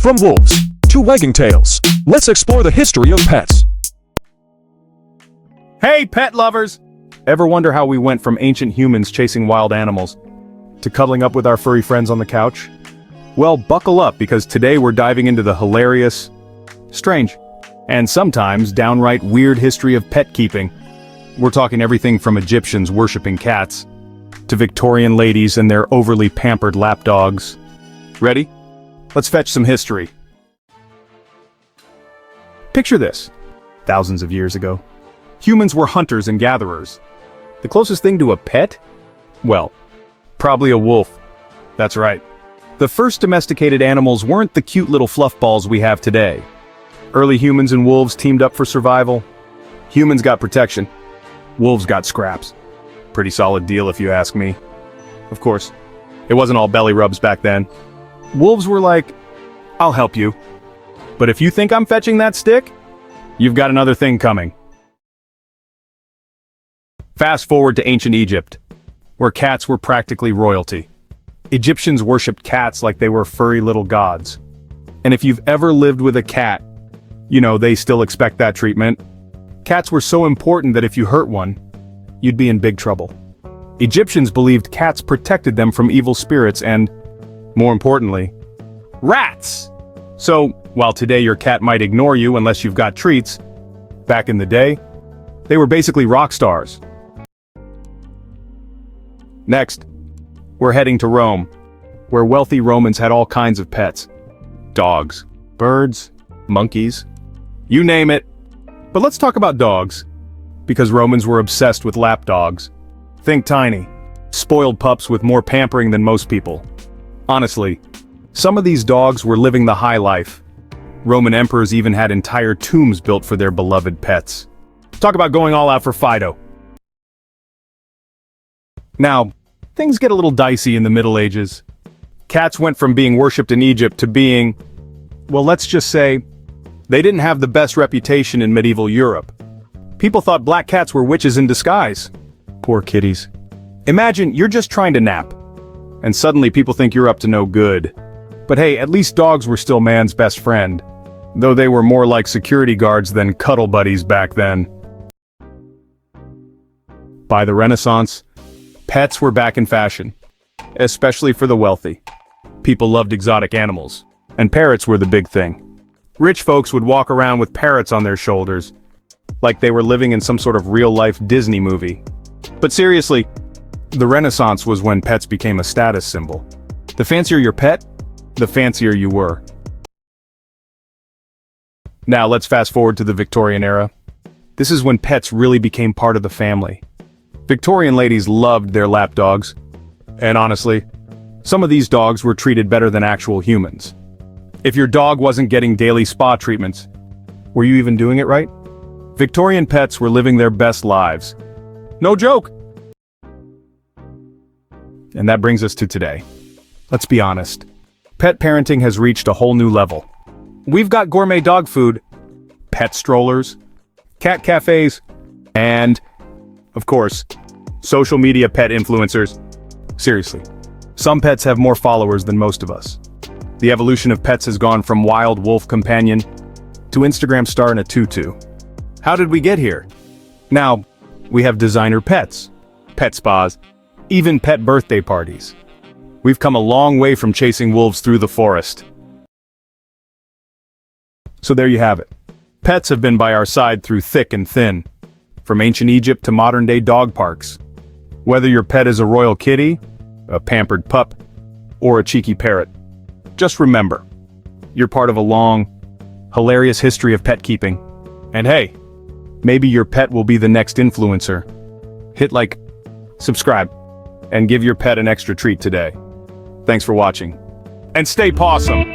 From wolves to wagging tails, let's explore the history of pets. Hey, pet lovers! Ever wonder how we went from ancient humans chasing wild animals to cuddling up with our furry friends on the couch? Well, buckle up because today we're diving into the hilarious, strange, and sometimes downright weird history of pet keeping. We're talking everything from Egyptians worshipping cats to Victorian ladies and their overly pampered lapdogs. Ready? Let's fetch some history. Picture this. Thousands of years ago, humans were hunters and gatherers. The closest thing to a pet? Well, probably a wolf. That's right. The first domesticated animals weren't the cute little fluff balls we have today. Early humans and wolves teamed up for survival. Humans got protection. Wolves got scraps. Pretty solid deal if you ask me. Of course, it wasn't all belly rubs back then. Wolves were like, I'll help you. But if you think I'm fetching that stick, you've got another thing coming. Fast forward to ancient Egypt, where cats were practically royalty. Egyptians worshipped cats like they were furry little gods. And if you've ever lived with a cat, you know they still expect that treatment. Cats were so important that if you hurt one, you'd be in big trouble. Egyptians believed cats protected them from evil spirits and, more importantly, rats! So, while today your cat might ignore you unless you've got treats, back in the day, they were basically rock stars. Next, we're heading to Rome, where wealthy Romans had all kinds of pets. Dogs, birds, monkeys, you name it. But let's talk about dogs, because Romans were obsessed with lapdogs. Think tiny, spoiled pups with more pampering than most people. Honestly, some of these dogs were living the high life. Roman emperors even had entire tombs built for their beloved pets. Talk about going all out for Fido. Now, things get a little dicey in the Middle Ages. Cats went from being worshipped in Egypt to being, well, let's just say, they didn't have the best reputation in medieval Europe. People thought black cats were witches in disguise. Poor kitties. Imagine you're just trying to nap, and suddenly people think you're up to no good. But hey, at least dogs were still man's best friend, though they were more like security guards than cuddle buddies back then. By the Renaissance, pets were back in fashion, especially for the wealthy. People loved exotic animals, and parrots were the big thing. Rich folks would walk around with parrots on their shoulders, like they were living in some sort of real-life Disney movie. But seriously, the Renaissance was when pets became a status symbol. The fancier your pet, the fancier you were. Now let's fast forward to the Victorian era. This is when pets really became part of the family. Victorian ladies loved their lapdogs, and honestly, some of these dogs were treated better than actual humans. If your dog wasn't getting daily spa treatments, were you even doing it right? Victorian pets were living their best lives. No joke! And that brings us to today. Let's be honest. Pet parenting has reached a whole new level. We've got gourmet dog food, pet strollers, cat cafes, and, of course, social media pet influencers. Seriously, some pets have more followers than most of us. The evolution of pets has gone from wild wolf companion to Instagram star in a tutu. How did we get here? Now, we have designer pets, pet spas, even pet birthday parties. We've come a long way from chasing wolves through the forest. So there you have it. Pets have been by our side through thick and thin, from ancient Egypt to modern-day dog parks. Whether your pet is a royal kitty, a pampered pup, or a cheeky parrot, just remember, you're part of a long, hilarious history of pet keeping. And hey, maybe your pet will be the next influencer. Hit like, subscribe, and give your pet an extra treat today. Thanks for watching. And stay pawsome!